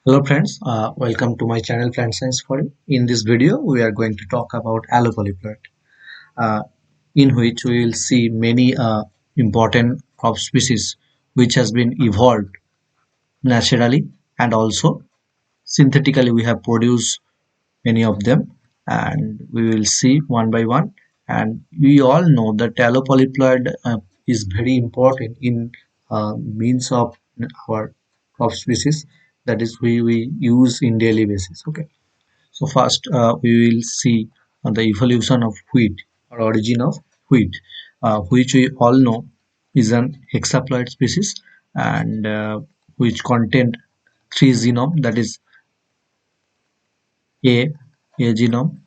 Hello friends, welcome to my channel Plant Science for You. In this video, we are going to talk about Allopolyploid, uh, in which we will see many important crop species which has been evolved naturally and also synthetically. We have produced many of them, and we will see one by one. And we all know that Allopolyploid is very important in means of our crop species, that is we use in daily basis. Okay, so first we will see the evolution of wheat or origin of wheat, which we all know is an hexaploid species, and which contain three genome, that is a a genome,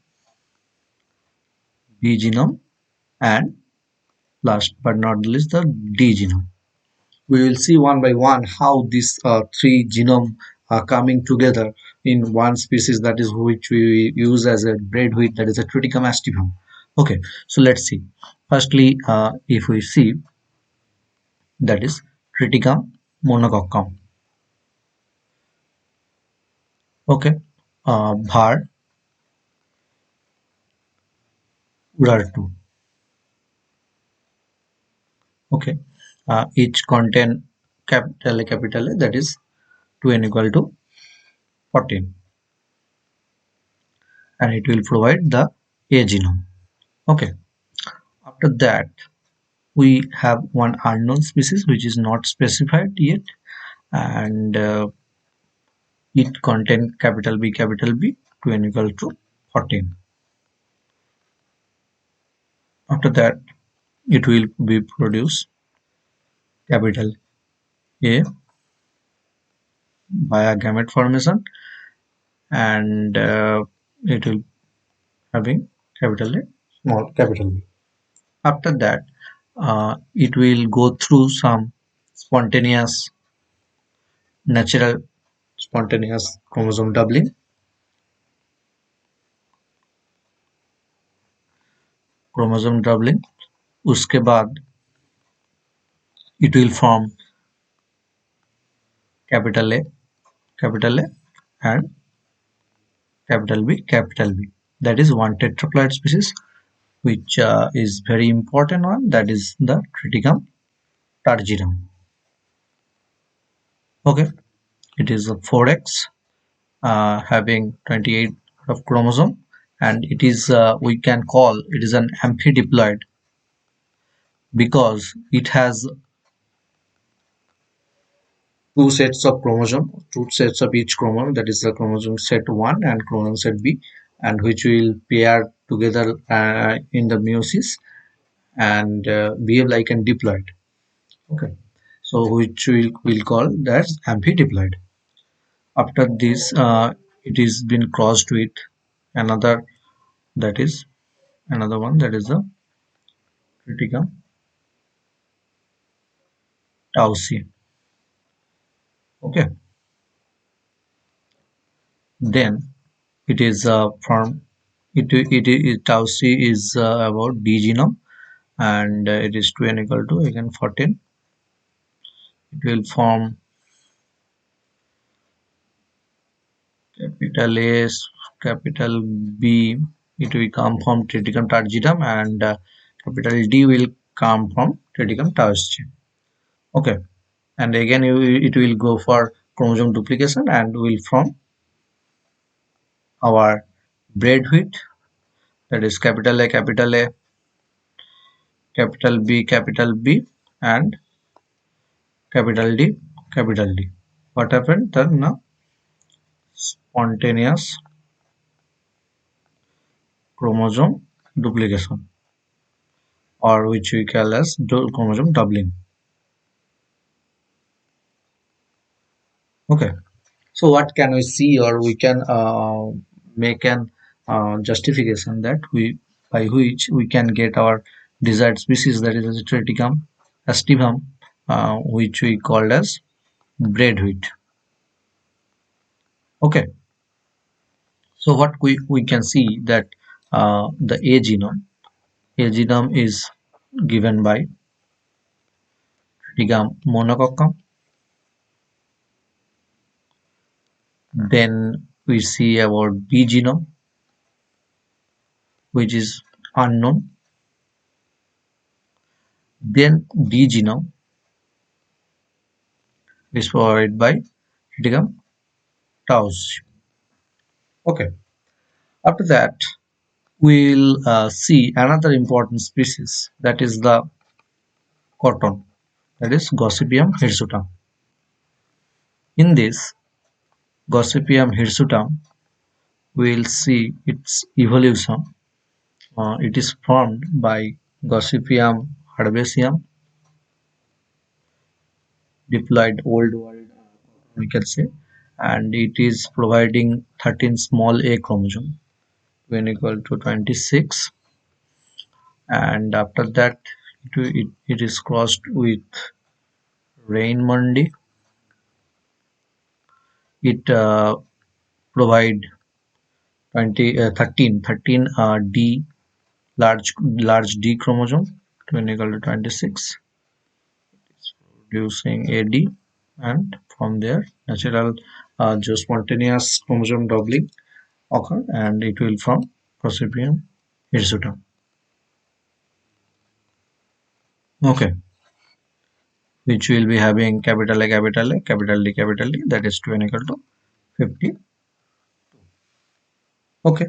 B genome, and last but not least the D genome. We will see one by one how these three genome are coming together in one species, that is which we use as a bread wheat, that is a Triticum aestivum. Okay, so let's see. Firstly, if we see, that is Triticum monococcum. Okay, var urartu. Okay, each contain capital A, that is 2n equal to 14, and it will provide the A genome. Okay, after that we have one unknown species which is not specified yet, and it contain capital B, 2 n equal to 14. After that it will be produce capital A via gamete formation, and it will having capital A, small capital B. After that it will go through some spontaneous natural spontaneous chromosome doubling. उसके बाद it will form capital A and capital B. That is one tetraploid species, which is very important one. That is the Triticum targinum. Okay, it is a 4x, having 28 of chromosome, and it is we can call it is an amphidiploid because it has two sets of each chromosome, that is the chromosome set 1 and chromosome set B, and which will pair together in the meiosis and behave like an diploid. Okay, so which we'll call that amphidiploid. After this, it is been crossed with another, that is another one, that is the Triticum tauci. Okay, then it is from it tauci is about D genome, and it is 2n equal to again 14. It will form capital A, capital B. It will come from Triticum targinum, and capital D will come from Triticum tauci. Okay, and again it will go for chromosome duplication and will form our bread wheat, that is capital A, capital B, and capital D, capital D. What happened then? Now spontaneous chromosome duplication, or which we call as chromosome doubling. Okay, so what can we see, or we can make an justification that we by which we can get our desired species, that is Triticum aestivum, which we called as bread wheat. Okay, so what we can see that the A genome is given by Triticum monococcum, Then we see about B genome, which is unknown. Then D genome is provided by Triticum taus. Okay. After that, we'll see another important species, that is the cotton, that is Gossypium hirsutum. In this Gossypium hirsutum, we'll see its evolution. It is formed by Gossypium herbaceum, diploid old world, we can say, and it is providing 13 small a chromosome when equal to 26, and after that it is crossed with Rainmundi. It provide 13 D large D chromosome when equal to 26, producing AD, and from there natural spontaneous chromosome doubling occur, and it will form Gossypium hirsutum. Okay, which will be having capital A, capital A, capital D, capital D, that is 2 n equal to 50. Okay,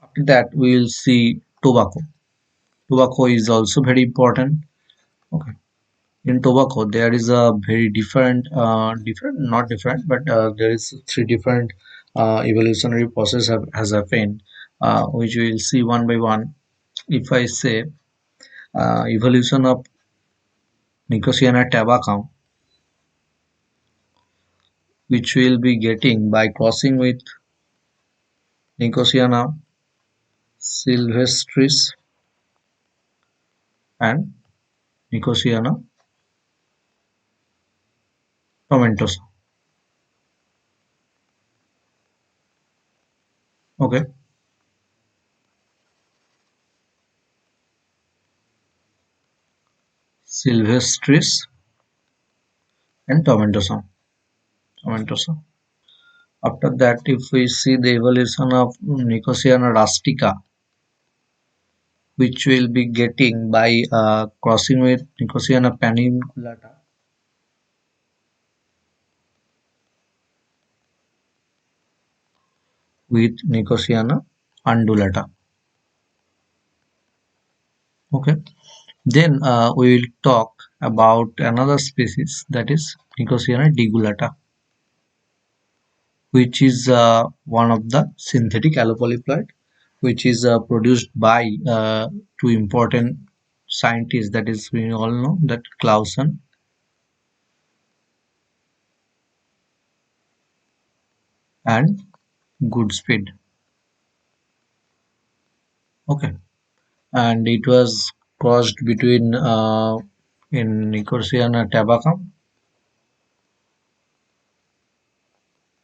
after that we will see tobacco. Tobacco is also very important. Okay, in tobacco there is a very different, not different, but there is three different evolutionary process has happened, which we will see one by one. If I say evolution of Nicotiana tabacum, which we will be getting by crossing with Nicotiana sylvestris and Nicotiana tomentosa. Okay, sylvestris and tomentosa. After that, if we see the evolution of Nicotiana rustica, which will be getting by crossing with Nicotiana paniculata with Nicotiana undulata. Okay, then we will talk about another species, that is Nicotiana digulata, which is one of the synthetic allopolyploid, which is produced by two important scientists, that is we all know that Clausen and Goodspeed. Okay, and it was crossed between in Nicotiana tabacum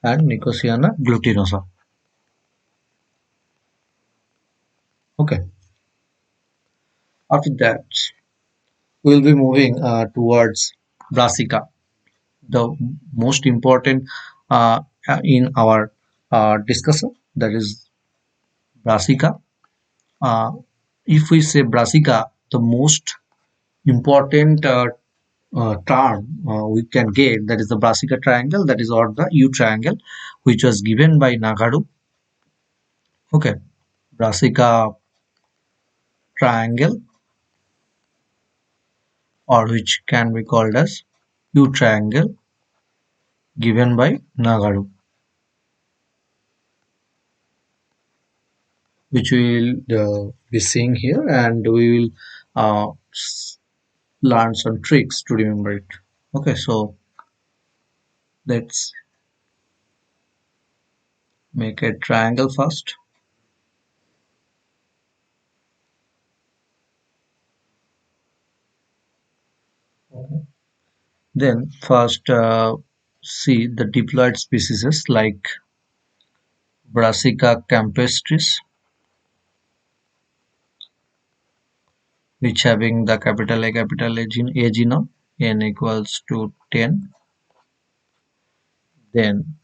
and Nicotiana glutinosa. Okay, after that we'll be moving towards Brassica, the most important in our discussion, that is Brassica. Uh, if we say Brassica, the most important term we can get, that is the Brassica triangle, that is or the U triangle, which was given by Nagaru. Okay, Brassica triangle, or which can be called as U triangle, given by Nagaru, which we will be seeing here, and we will uh, learn some tricks to remember it. Okay, so let's make a triangle first. Okay. Then first see the diploid species like Brassica campestris, which having the capital A genome n equals to 10. Then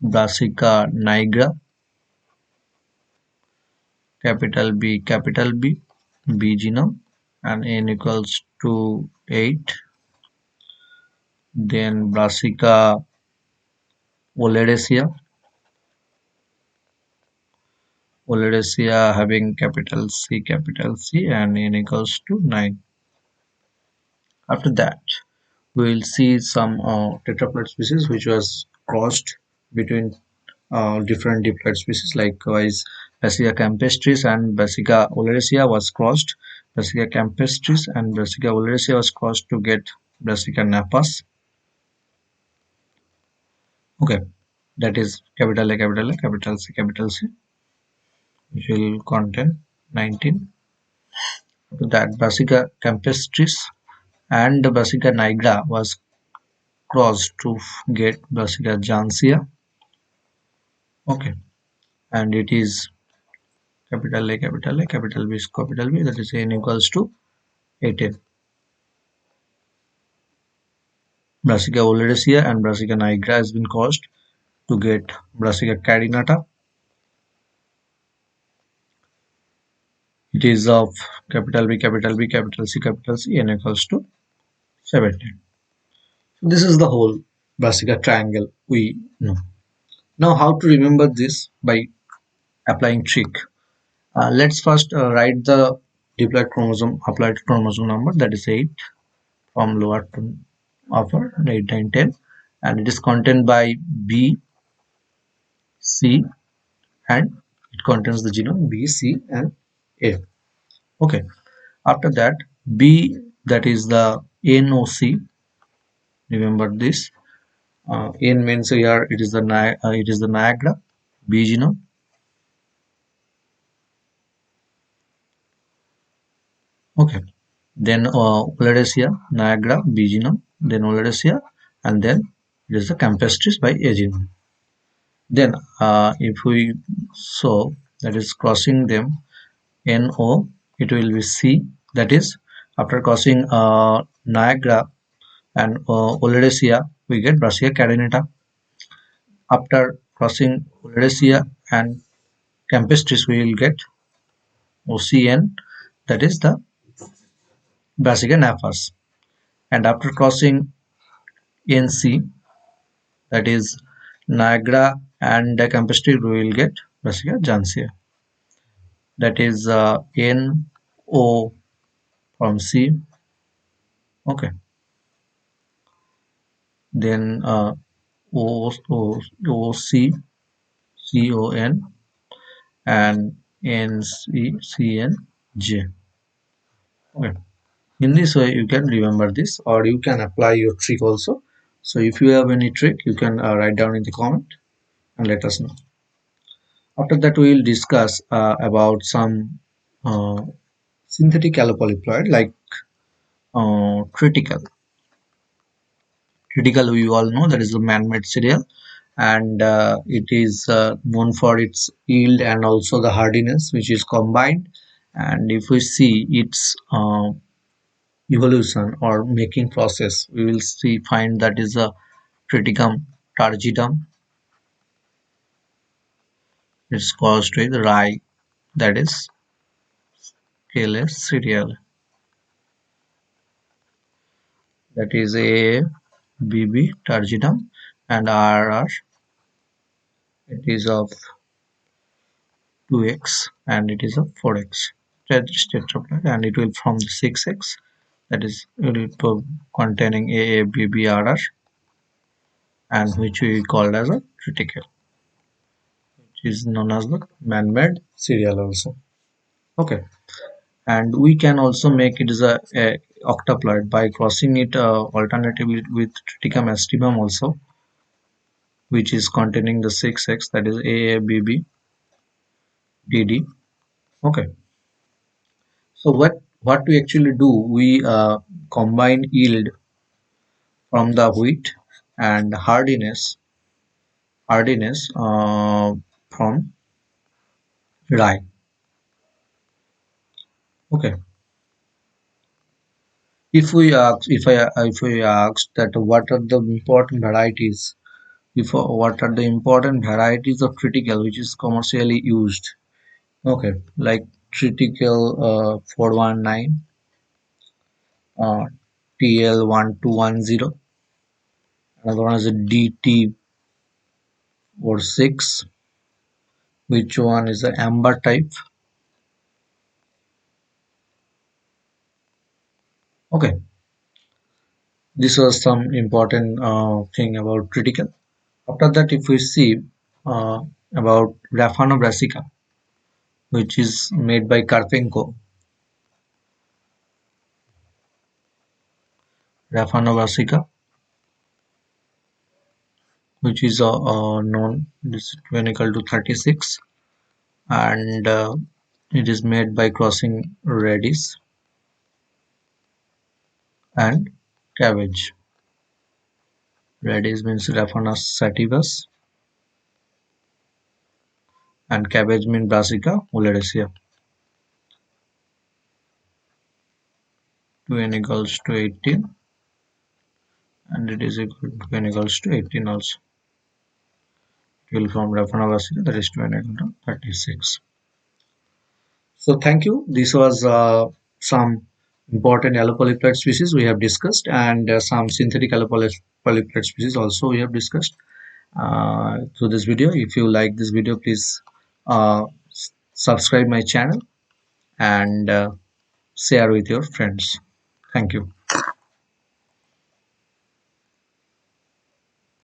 Brassica nigra, capital B genome, and n equals to 8. Then Brassica oleracea having capital C, and n equals to 9. After that, we will see some tetraploid species which was crossed between different diploid species. Likewise, Brassica campestris and Brassica oleracea was crossed. Brassica campestris and Brassica oleracea was crossed to get Brassica napas. Okay, that is capital A, capital C, which will contain 19. After that, Brassica campestris and Brassica nigra was crossed to get Brassica jancea. Okay, and it is capital A, capital B, capital B, that is n equals to 18. Brassica oleracea and Brassica nigra has been crossed to get Brassica carinata. It is of capital B, capital C, n equals to 17. So this is the whole Brassica triangle we know. Now how to remember this by applying trick. Let's first write the diploid chromosome applied chromosome number, that is 8, from lower to upper, 8, 9, 10, and it is contained by B, C, and it contains the genome B, C, and A. Okay. After that, B, that is the NOC. Remember this. N means here it is the Niagara B genome. Okay. Then Oleracea Niagara B genome. Then Oleracea, and then it is the Campestris by A genome. Then if we so that is crossing them NO, it will be C. That is after crossing Niagara and Oleracea, we get Brassica carinata. After crossing Oleracea and Campestris, we will get OCN, that is the Brassica nafas. And after crossing NC, that is Niagara and Campestris, we will get Brassica jancea. That is NO from C. Okay. Then OC, CON, and NCCNJ. Okay. In this way, you can remember this, or you can apply your trick also. So if you have any trick, you can write down in the comment and let us know. After that, we will discuss about some uh, synthetic allopolyploid like Triticle. Triticle, we all know that is a man-made cereal, and it is known for its yield and also the hardiness, which is combined. And if we see its evolution or making process, we will find that is a triticum targetum. It's caused with rye, that is scaleless cereal, that is a BB targetum, and RR, it is of 2x and it is of 4x. Tetraploid, and it will from the 6x, that is it will containing AABBRR, and which we called as a triticale, which is known as the man-made cereal also. Okay. And we can also make it as a octaploid by crossing it alternatively with triticum aestivum also, which is containing the 6x, that is AABB DD. Okay, so what we actually do, we combine yield from the wheat and hardiness from rye. Okay, if we ask that what are the important varieties If what are the important varieties of triticale which is commercially used? Okay, like Triticle 419, TL1210, another one is a DT or 6, which one is the amber type. Okay, this was some important thing about Triticle. After that, if we see uh, about Raphanobrassica, which is made by Karpenko, Raphanobrassica, which is known, this when equal to 36, and it is made by crossing radish and cabbage. Radish means Raphanus sativus and cabbage means Brassica oleracea. 2n equals to 18 and it is equal to n equals to 18 also. It will from Raphanobrassica, that is 2n equal to 36. So thank you. This was some important allopolyploid species we have discussed, and some synthetic allopolyploid species also we have discussed through this video. If you like this video, please subscribe my channel and share with your friends. Thank you.